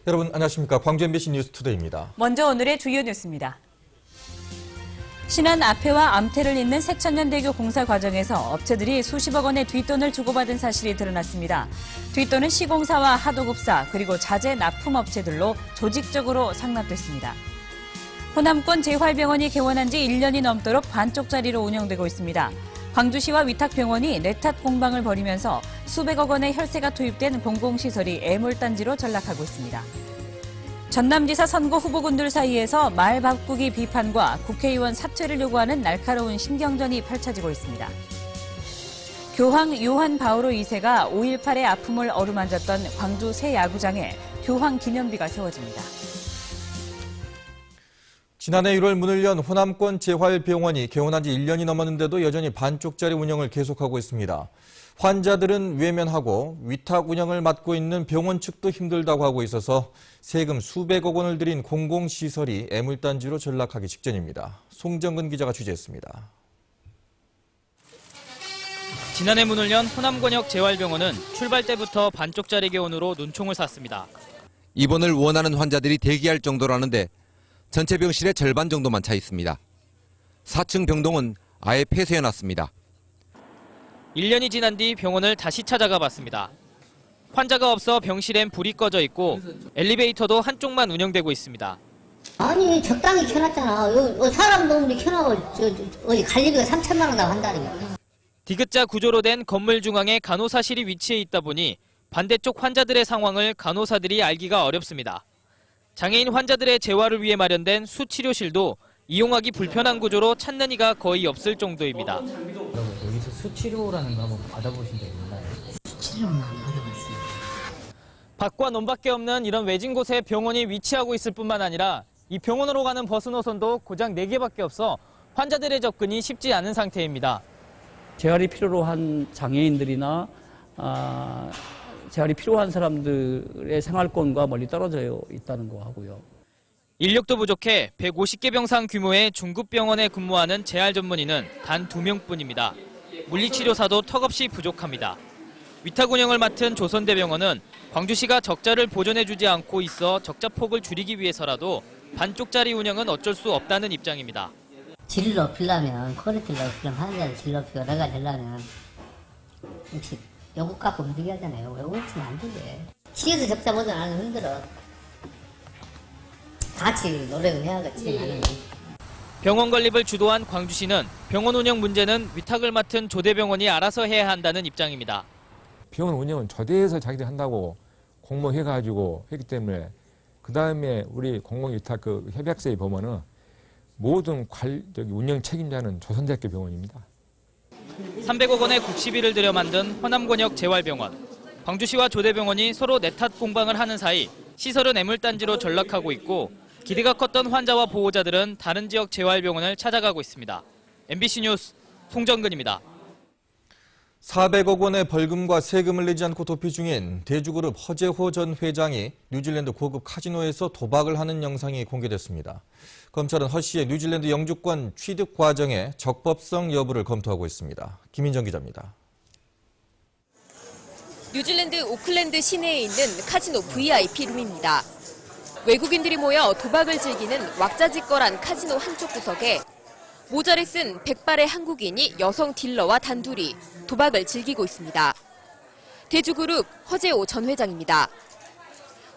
여러분 안녕하십니까. 광주 MBC 뉴스투데이입니다. 먼저 오늘의 주요 뉴스입니다. 신안 앞회와 암태를 잇는 새천년대교 공사 과정에서 업체들이 수십억 원의 뒷돈을 주고받은 사실이 드러났습니다. 뒷돈은 시공사와 하도급사 그리고 자재 납품업체들로 조직적으로 상납됐습니다. 호남권 재활병원이 개원한 지 1년이 넘도록 반쪽짜리로 운영되고 있습니다. 광주시와 위탁병원이 내탓 공방을 벌이면서 수백억 원의 혈세가 투입된 공공시설이 애물단지로 전락하고 있습니다. 전남지사 선거 후보군들 사이에서 말 바꾸기 비판과 국회의원 사퇴를 요구하는 날카로운 신경전이 펼쳐지고 있습니다. 교황 요한 바오로 2세가 5.18의 아픔을 어루만졌던 광주 새 야구장에 교황 기념비가 세워집니다. 지난해 1월 문을 연 호남권 재활병원이 개원한 지 1년이 넘었는데도 여전히 반쪽짜리 운영을 계속하고 있습니다. 환자들은 외면하고 위탁 운영을 맡고 있는 병원 측도 힘들다고 하고 있어서 세금 수백억 원을 들인 공공시설이 애물단지로 전락하기 직전입니다. 송정근 기자가 취재했습니다. 지난해 문을 연 호남권역 재활병원은 출발 때부터 반쪽짜리 개원으로 눈총을 쐈습니다. 입원을 원하는 환자들이 대기할 정도라는데 전체 병실의 절반 정도만 차 있습니다. 4층 병동은 아예 폐쇄해놨습니다. 1년이 지난 뒤 병원을 다시 찾아가 봤습니다. 환자가 없어 병실엔 불이 꺼져 있고 엘리베이터도 한쪽만 운영되고 있습니다. 아니 적당히 켜놨잖아. 사람 너무 켜놔고 관리비가 3천만 원 나고 한다니까. 디귿자 구조로 된 건물 중앙에 간호사실이 위치해 있다 보니 반대쪽 환자들의 상황을 간호사들이 알기가 어렵습니다. 장애인 환자들의 재활을 위해 마련된 수치료실도 이용하기 불편한 구조로 찾는 이가 거의 없을 정도입니다. 여기서 수치료라는 거 한번 받아보신 적 있나요? 수치료는 안 받아봤어요. 밖과 논밖에 없는 이런 외진 곳에 병원이 위치하고 있을 뿐만 아니라 이 병원으로 가는 버스 노선도 고작 4개밖에 없어 환자들의 접근이 쉽지 않은 상태입니다. 재활이 필요로 한 장애인들이나 재활이 필요한 사람들의 생활권과 멀리 떨어져 있다는 거 하고요. 인력도 부족해 150개 병상 규모의 중급병원에 근무하는 재활 전문의는 단 2명뿐입니다. 물리치료사도 턱없이 부족합니다. 위탁 운영을 맡은 조선대병원은 광주시가 적자를 보전해주지 않고 있어 적자폭을 줄이기 위해서라도 반쪽짜리 운영은 어쩔 수 없다는 입장입니다. 질을 높이려면 퀄리티를 높이려면 환자를 질 높이고 내가 되려면 혹시 요거 갖고 움직여야 하잖아요. 요거 있으면 안 되게. 시에서 적자 보전 안 하면 힘들어. 같이 노력을 해야겠지. 나는. 병원 건립을 주도한 광주시는 병원 운영 문제는 위탁을 맡은 조대병원이 알아서 해야 한다는 입장입니다. 병원 운영은 조대에서 자기들이 한다고 공모해가지고 했기 때문에 그 다음에 우리 공공위탁 협약서에 보면은 모든 운영 책임자는 조선대학교 병원입니다. 300억 원의 국시비를 들여 만든 호남권역 재활병원. 광주시와 조대병원이 서로 내탓 공방을 하는 사이 시설은 애물단지로 전락하고 있고 기대가 컸던 환자와 보호자들은 다른 지역 재활병원을 찾아가고 있습니다. MBC 뉴스 송정근입니다. 400억 원의 벌금과 세금을 내지 않고 도피 중인 대주그룹 허재호 전 회장이 뉴질랜드 고급 카지노에서 도박을 하는 영상이 공개됐습니다. 검찰은 허 씨의 뉴질랜드 영주권 취득 과정의 적법성 여부를 검토하고 있습니다. 김인정 기자입니다. 뉴질랜드 오클랜드 시내에 있는 카지노 VIP 룸입니다. 외국인들이 모여 도박을 즐기는 왁자지껄한 카지노 한쪽 구석에 모자를 쓴 100발의 한국인이 여성 딜러와 단둘이 도박을 즐기고 있습니다. 대주그룹 허재호 전 회장입니다.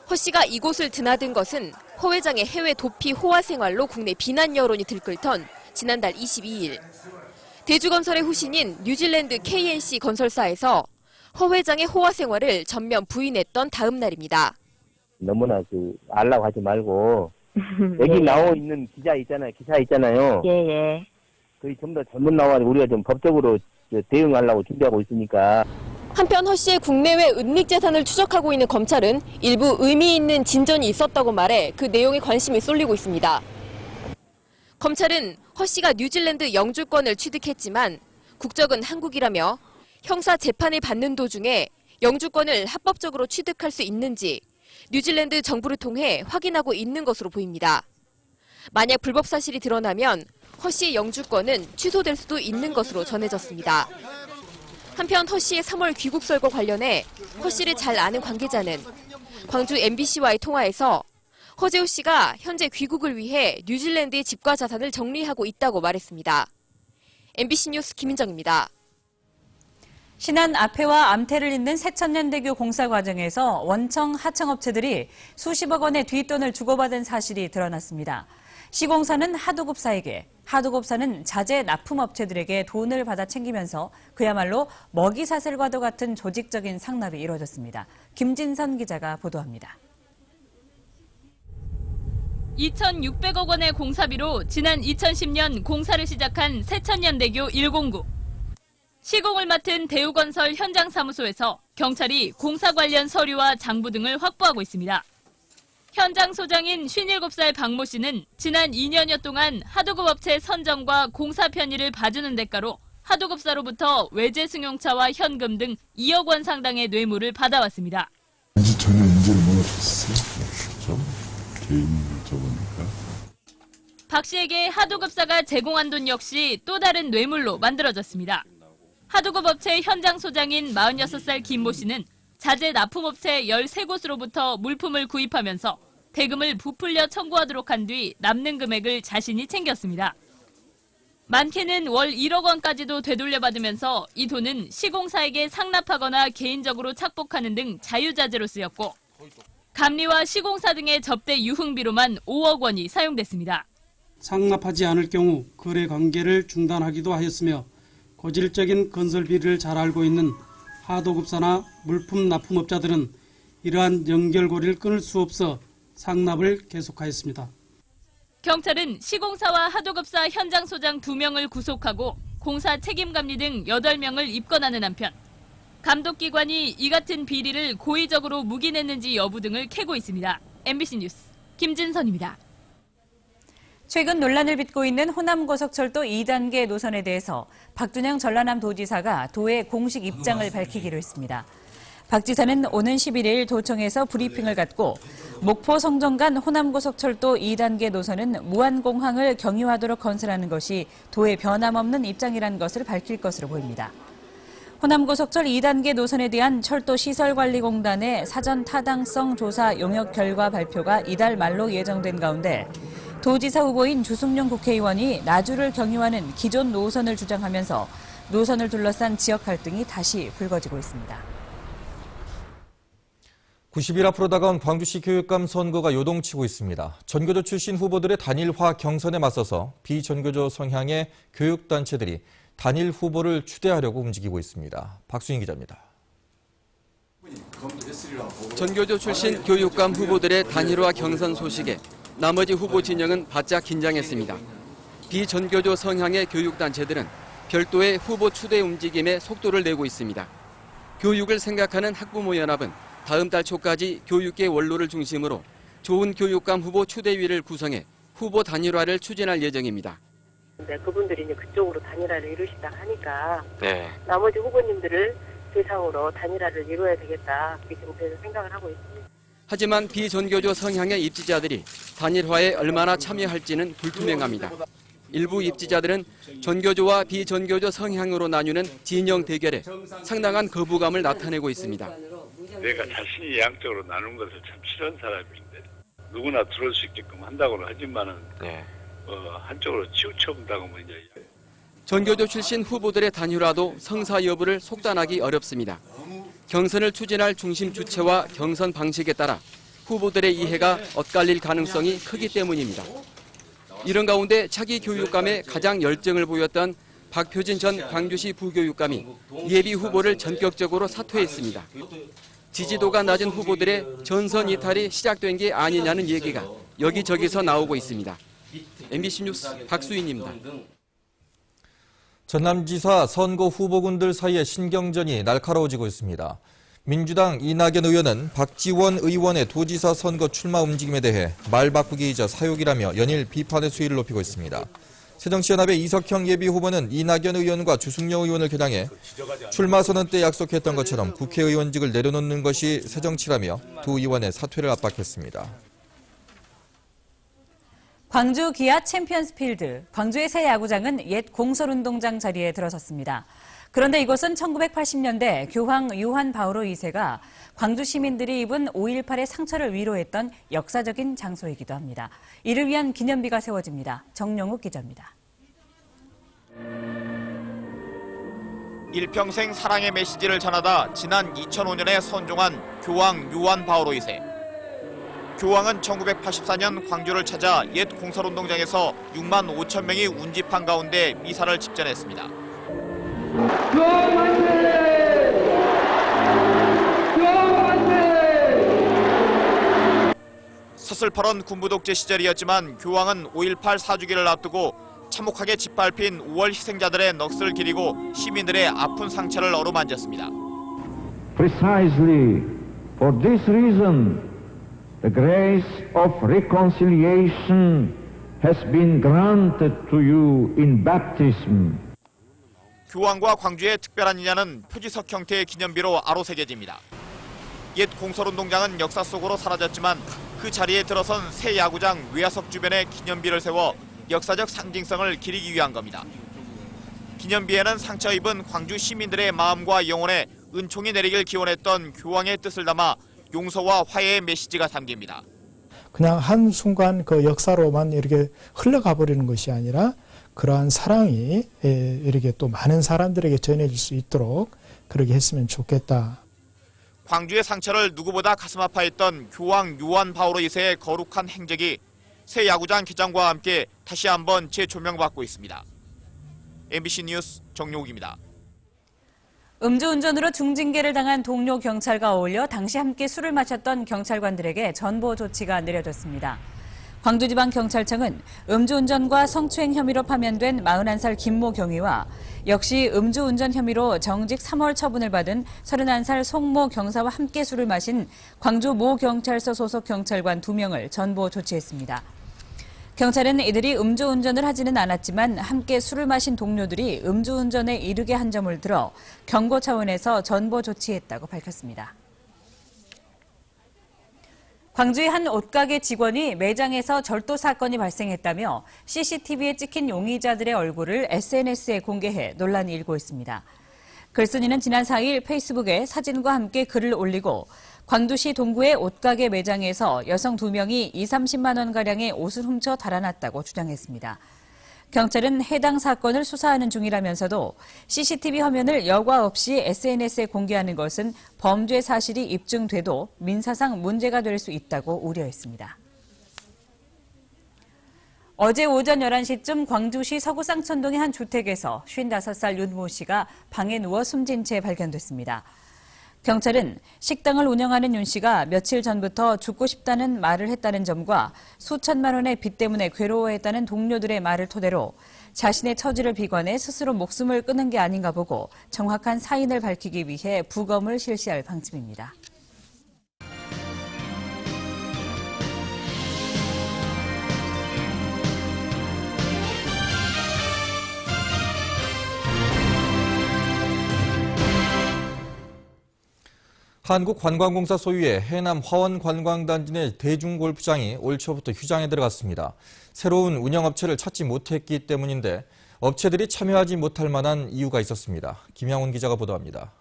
허 씨가 이곳을 드나든 것은 허 회장의 해외 도피 호화 생활로 국내 비난 여론이 들끓던 지난달 22일. 대주건설의 후신인 뉴질랜드 KNC 건설사에서 허 회장의 호화 생활을 전면 부인했던 다음 날입니다. 너무나 알라고 하지 말고 여기 나오 있는 기사 있잖아요. 예. 거의 전부 다 잘못 나와서 우리가 좀 법적으로 대응하려고 준비하고 있으니까. 한편 허 씨의 국내외 은닉 재산을 추적하고 있는 검찰은 일부 의미 있는 진전이 있었다고 말해 그 내용에 관심이 쏠리고 있습니다. 검찰은 허 씨가 뉴질랜드 영주권을 취득했지만 국적은 한국이라며 형사 재판을 받는 도중에 영주권을 합법적으로 취득할 수 있는지 뉴질랜드 정부를 통해 확인하고 있는 것으로 보입니다. 만약 불법 사실이 드러나면 허 씨의 영주권은 취소될 수도 있는 것으로 전해졌습니다. 한편 허 씨의 3월 귀국 설과 관련해 허 씨를 잘 아는 관계자는 광주 MBC와의 통화에서 허재호 씨가 현재 귀국을 위해 뉴질랜드의 집과 자산을 정리하고 있다고 말했습니다. MBC 뉴스 김민정입니다. 신안 앞해와 암태를 잇는 새천년대교 공사 과정에서 원청, 하청 업체들이 수십억 원의 뒷돈을 주고받은 사실이 드러났습니다. 시공사는 하도급사에게, 하도급사는 자재 납품업체들에게 돈을 받아 챙기면서 그야말로 먹이사슬과도 같은 조직적인 상납이 이루어졌습니다. 김진선 기자가 보도합니다. 2,600억 원의 공사비로 지난 2010년 공사를 시작한 새천년대교 109. 시공을 맡은 대우건설 현장사무소에서 경찰이 공사 관련 서류와 장부 등을 확보하고 있습니다. 현장 소장인 57살 박모 씨는 지난 2년여 동안 하도급 업체 선정과 공사 편의를 봐주는 대가로 하도급사로부터 외제 승용차와 현금 등 2억 원 상당의 뇌물을 받아왔습니다. 왠지 전혀 인지를 못했어요. 개인 저거니까. 박 씨에게 하도급사가 제공한 돈 역시 또 다른 뇌물로 만들어졌습니다. 하도급 업체 현장 소장인 46살 김모 씨는 자재 납품업체 13곳으로부터 물품을 구입하면서 대금을 부풀려 청구하도록 한 뒤 남는 금액을 자신이 챙겼습니다. 많게는 월 1억 원까지도 되돌려받으면서 이 돈은 시공사에게 상납하거나 개인적으로 착복하는 등 자유자재로 쓰였고 감리와 시공사 등의 접대 유흥비로만 5억 원이 사용됐습니다. 상납하지 않을 경우 거래 관계를 중단하기도 하였으며 고질적인 건설비리를 잘 알고 있는 하도급사나 물품 납품업자들은 이러한 연결고리를 끊을 수 없어 상납을 계속하였습니다. 경찰은 시공사와 하도급사 현장 소장 2명을 구속하고 공사 책임감리 등 8명을 입건하는 한편 감독기관이 이 같은 비리를 고의적으로 묵인했는지 여부 등을 캐고 있습니다. MBC 뉴스 김진선입니다. 최근 논란을 빚고 있는 호남고속철도 2단계 노선에 대해서 박준영 전라남 도지사가 도의 공식 입장을 밝히기로 했습니다. 박 지사는 오는 11일 도청에서 브리핑을 갖고 목포 성정 간 호남고속철도 2단계 노선은 무한공항을 경유하도록 건설하는 것이 도의 변함없는 입장이라는 것을 밝힐 것으로 보입니다. 호남고속철 2단계 노선에 대한 철도시설관리공단의 사전 타당성 조사 용역 결과 발표가 이달 말로 예정된 가운데 도지사 후보인 주승용 국회의원이 나주를 경유하는 기존 노선을 주장하면서 노선을 둘러싼 지역 갈등이 다시 불거지고 있습니다. 90일 앞으로 다가온 광주시 교육감 선거가 요동치고 있습니다. 전교조 출신 후보들의 단일화 경선에 맞서서 비전교조 성향의 교육단체들이 단일 후보를 추대하려고 움직이고 있습니다. 박수인 기자입니다. 전교조 출신 교육감 후보들의 단일화 경선 소식에 나머지 후보 진영은 바짝 긴장했습니다. 비전교조 성향의 교육단체들은 별도의 후보 추대 움직임에 속도를 내고 있습니다. 교육을 생각하는 학부모연합은 다음 달 초까지 교육계 원로를 중심으로 좋은 교육감 후보 추대위를 구성해 후보 단일화를 추진할 예정입니다. 그분들이 이제 그쪽으로 단일화를 이루시다 하니까 나머지 후보님들을 대상으로 단일화를 이루어야 되겠다. 그렇게 지금 생각을 하고 있습니다. 하지만 비전교조 성향의 입지자들이 단일화에 얼마나 참여할지는 불투명합니다. 일부 입지자들은 전교조와 비전교조 성향으로 나뉘는 진영 대결에 상당한 거부감을 나타내고 있습니다. 내가 자신이 양쪽으로 나눈 것을 참 싫어하는 사람인데 누구나 들어올 수 있게끔 한다고는 하지만은 한쪽으로 치우쳐본다고 뭐 이제. 전교조 출신 후보들의 단일화도 성사 여부를 속단하기 어렵습니다. 경선을 추진할 중심 주체와 경선 방식에 따라 후보들의 이해가 엇갈릴 가능성이 크기 때문입니다. 이런 가운데 차기 교육감에 가장 열정을 보였던 박표진 전 광주시 부교육감이 예비 후보를 전격적으로 사퇴했습니다. 지지도가 낮은 후보들의 전선 이탈이 시작된 게 아니냐는 얘기가 여기저기서 나오고 있습니다. MBC 뉴스 박수인입니다. 전남지사 선거 후보군들 사이의 신경전이 날카로워지고 있습니다. 민주당 이낙연 의원은 박지원 의원의 도지사 선거 출마 움직임에 대해 말 바꾸기이자 사욕이라며 연일 비판의 수위를 높이고 있습니다. 새정치연합의 이석형 예비후보는 이낙연 의원과 주승용 의원을 겨냥해 출마 선언 때 약속했던 것처럼 국회의원직을 내려놓는 것이 새정치라며 두 의원의 사퇴를 압박했습니다. 광주 기아 챔피언스 필드, 광주의 새 야구장은 옛 공설운동장 자리에 들어섰습니다. 그런데 이곳은 1980년대 교황 요한 바오로 2세가 광주 시민들이 입은 5.18의 상처를 위로했던 역사적인 장소이기도 합니다. 이를 위한 기념비가 세워집니다. 정영욱 기자입니다. 일평생 사랑의 메시지를 전하다 지난 2005년에 선종한 교황 요한 바오로 2세. 교황은 1984년 광주를 찾아 옛 공설운동장에서 6만 5천 명이 운집한 가운데 미사를 집전했습니다. 서슬퍼런 군부 독재 시절이었지만 교황은 5.18 사주기를 앞두고 참혹하게 짓밟힌 5월 희생자들의 넋을 기리고 시민들의 아픈 상처를 어루만졌습니다. Precisely for this reason, the grace of reconciliation has been granted to you in baptism. 교황과 광주의 특별한 인연은 표지석 형태의 기념비로 아로새겨집니다. 옛 공설운동장은 역사 속으로 사라졌지만 그 자리에 들어선 새 야구장 외야석 주변에 기념비를 세워 역사적 상징성을 기리기 위한 겁니다. 기념비에는 상처 입은 광주 시민들의 마음과 영혼에 은총이 내리길 기원했던 교황의 뜻을 담아 용서와 화해의 메시지가 담깁니다. 그냥 한순간 그 역사로만 이렇게 흘러가 버리는 것이 아니라 그러한 사랑이 이렇게 또 많은 사람들에게 전해질 수 있도록 그렇게 했으면 좋겠다. 광주의 상처를 누구보다 가슴 아파했던 교황 요한 바오로 2세의 거룩한 행적이 새 야구장 개장과 함께 다시 한번 재조명받고 있습니다. MBC 뉴스 정용욱입니다. 음주운전으로 중징계를 당한 동료 경찰과 어울려 당시 함께 술을 마셨던 경찰관들에게 전보 조치가 내려졌습니다. 광주지방경찰청은 음주운전과 성추행 혐의로 파면된 41살 김모 경위와 역시 음주운전 혐의로 정직 3월 처분을 받은 31살 송모 경사와 함께 술을 마신 광주 모 경찰서 소속 경찰관 2명을 전보 조치했습니다. 경찰은 이들이 음주운전을 하지는 않았지만 함께 술을 마신 동료들이 음주운전에 이르게 한 점을 들어 경고 차원에서 전보 조치했다고 밝혔습니다. 광주의 한 옷가게 직원이 매장에서 절도 사건이 발생했다며 CCTV에 찍힌 용의자들의 얼굴을 SNS에 공개해 논란이 일고 있습니다. 글쓴이는 지난 4일 페이스북에 사진과 함께 글을 올리고 광주시 동구의 옷가게 매장에서 여성 2명이 20-30만 원가량의 옷을 훔쳐 달아났다고 주장했습니다. 경찰은 해당 사건을 수사하는 중이라면서도 CCTV 화면을 여과 없이 SNS에 공개하는 것은 범죄 사실이 입증돼도 민사상 문제가 될 수 있다고 우려했습니다. 어제 오전 11시쯤 광주시 서구 쌍천동의 한 주택에서 55살 윤모 씨가 방에 누워 숨진 채 발견됐습니다. 경찰은 식당을 운영하는 윤 씨가 며칠 전부터 죽고 싶다는 말을 했다는 점과 수천만 원의 빚 때문에 괴로워했다는 동료들의 말을 토대로 자신의 처지를 비관해 스스로 목숨을 끊은 게 아닌가 보고 정확한 사인을 밝히기 위해 부검을 실시할 방침입니다. 한국관광공사 소유의 해남 화원관광단지 내 대중골프장이 올 초부터 휴장에 들어갔습니다. 새로운 운영업체를 찾지 못했기 때문인데 업체들이 참여하지 못할 만한 이유가 있었습니다. 김양훈 기자가 보도합니다.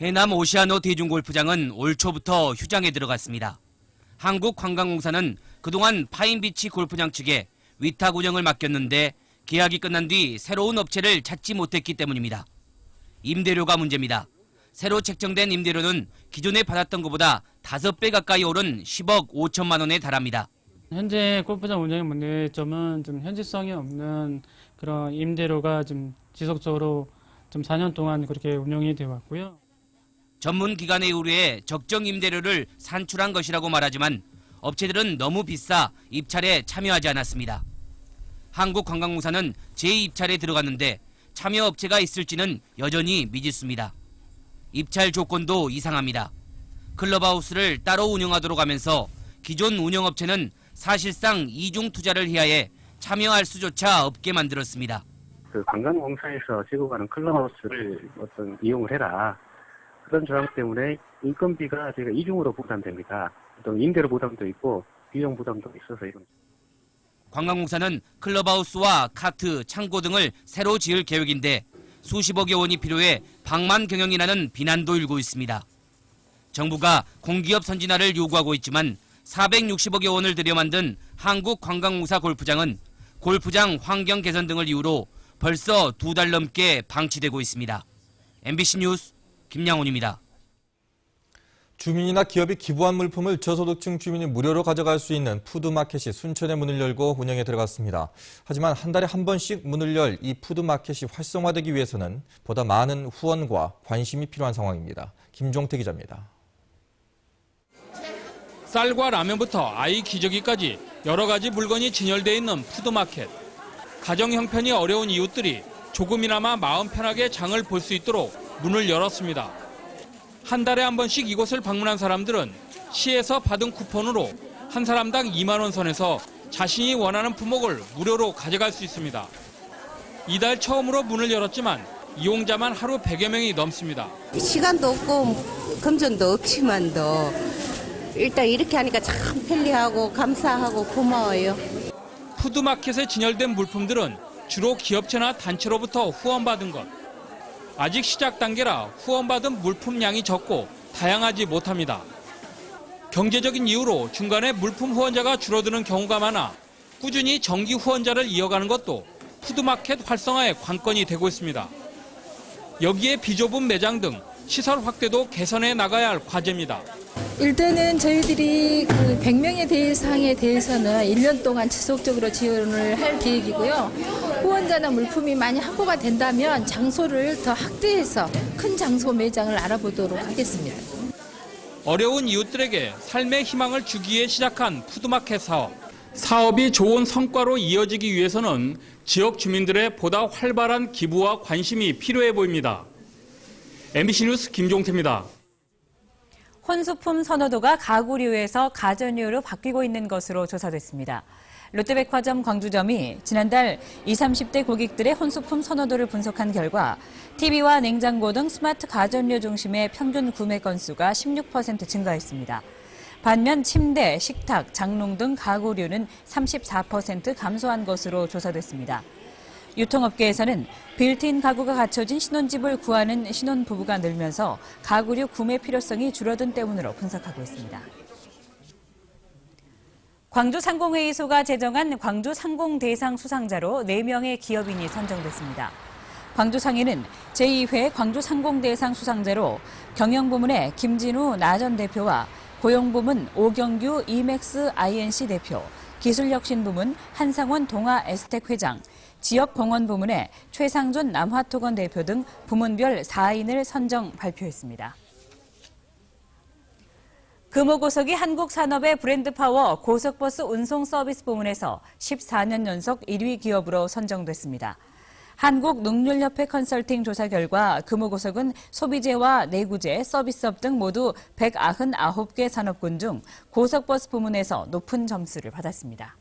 해남 오시아노 대중골프장은 올 초부터 휴장에 들어갔습니다. 한국관광공사는 그동안 파인비치 골프장 측에 위탁 운영을 맡겼는데 계약이 끝난 뒤 새로운 업체를 찾지 못했기 때문입니다. 임대료가 문제입니다. 새로 책정된 임대료는 기존에 받았던 것보다 5배 가까이 오른 10억 5천만 원에 달합니다. 현재 골프장 운영의 문제점은 좀 현실성이 없는 그런 임대료가 좀 지속적으로 좀 4년 동안 그렇게 운영이 되어 왔고요. 전문 기관의 의뢰에 적정 임대료를 산출한 것이라고 말하지만 업체들은 너무 비싸 입찰에 참여하지 않았습니다. 한국관광공사는 재입찰에 들어갔는데 참여 업체가 있을지는 여전히 미지수입니다. 입찰 조건도 이상합니다. 클럽하우스를 따로 운영하도록 하면서 기존 운영업체는 사실상 이중 투자를 해야 해 참여할 수조차 없게 만들었습니다. 그 관광공사에서 지고 가는 클럽하우스를 이용을 해라. 그런 조항 때문에 인건비가 저희가 이중으로 부담됩니다. 또 임대료 부담도 있고 비용 부담도 있어서 이런. 관광공사는 클럽하우스와 카트, 창고 등을 새로 지을 계획인데 수십억여 원이 필요해 방만 경영이라는 비난도 일고 있습니다. 정부가 공기업 선진화를 요구하고 있지만 460억여 원을 들여 만든 한국관광공사 골프장은 골프장 환경 개선 등을 이유로 벌써 2달 넘게 방치되고 있습니다. MBC 뉴스 김양훈입니다. 주민이나 기업이 기부한 물품을 저소득층 주민이 무료로 가져갈 수 있는 푸드마켓이 순천에 문을 열고 운영에 들어갔습니다. 하지만 한 달에 한 번씩 문을 열 이 푸드마켓이 활성화되기 위해서는 보다 많은 후원과 관심이 필요한 상황입니다. 김종태 기자입니다. 쌀과 라면부터 아이 기저귀까지 여러 가지 물건이 진열되어 있는 푸드마켓. 가정 형편이 어려운 이웃들이 조금이나마 마음 편하게 장을 볼 수 있도록 문을 열었습니다. 한 달에 한 번씩 이곳을 방문한 사람들은 시에서 받은 쿠폰으로 한 사람당 2만 원 선에서 자신이 원하는 품목을 무료로 가져갈 수 있습니다. 이달 처음으로 문을 열었지만 이용자만 하루 100여 명이 넘습니다. 시간도 없고 금전도 없지만도 일단 이렇게 하니까 참 편리하고 감사하고 고마워요. 푸드마켓에 진열된 물품들은 주로 기업체나 단체로부터 후원받은 것. 아직 시작 단계라 후원받은 물품량이 적고 다양하지 못합니다. 경제적인 이유로 중간에 물품 후원자가 줄어드는 경우가 많아 꾸준히 정기 후원자를 이어가는 것도 푸드마켓 활성화의 관건이 되고 있습니다. 여기에 비좁은 매장 등 시설 확대도 개선해 나가야 할 과제입니다. 일단은 저희들이 그 100명의 대상에 대해서는 1년 동안 지속적으로 지원을 할 계획이고요. 후원자나 물품이 많이 확보가 된다면 장소를 더 확대해서 큰 장소 매장을 알아보도록 하겠습니다. 어려운 이웃들에게 삶의 희망을 주기 위해 시작한 푸드마켓 사업. 사업이 좋은 성과로 이어지기 위해서는 지역 주민들의 보다 활발한 기부와 관심이 필요해 보입니다. MBC 뉴스 김종태입니다. 혼수품 선호도가 가구류에서 가전류로 바뀌고 있는 것으로 조사됐습니다. 롯데백화점 광주점이 지난달 20, 30대 고객들의 혼수품 선호도를 분석한 결과 TV와 냉장고 등 스마트 가전류 중심의 평균 구매 건수가 16% 증가했습니다. 반면 침대, 식탁, 장롱 등 가구류는 34% 감소한 것으로 조사됐습니다. 유통업계에서는 빌트인 가구가 갖춰진 신혼집을 구하는 신혼부부가 늘면서 가구류 구매 필요성이 줄어든 때문으로 분석하고 있습니다. 광주상공회의소가 제정한 광주상공대상 수상자로 4명의 기업인이 선정됐습니다. 광주상인은 제2회 광주상공대상 수상자로 경영부문의 김진우 나 전 대표와 고용부문 오경규 이맥스 INC 대표, 기술혁신부문 한상원 동아에스텍 회장, 지역공원 부문의 최상준 남화토건 대표 등 부문별 4인을 선정 발표했습니다. 금호고속이 한국산업의 브랜드파워 고속버스 운송 서비스 부문에서 14년 연속 1위 기업으로 선정됐습니다. 한국농률협회 컨설팅 조사 결과 금호고속은 소비재와 내구재, 서비스업 등 모두 199개 산업군 중 고속버스 부문에서 높은 점수를 받았습니다.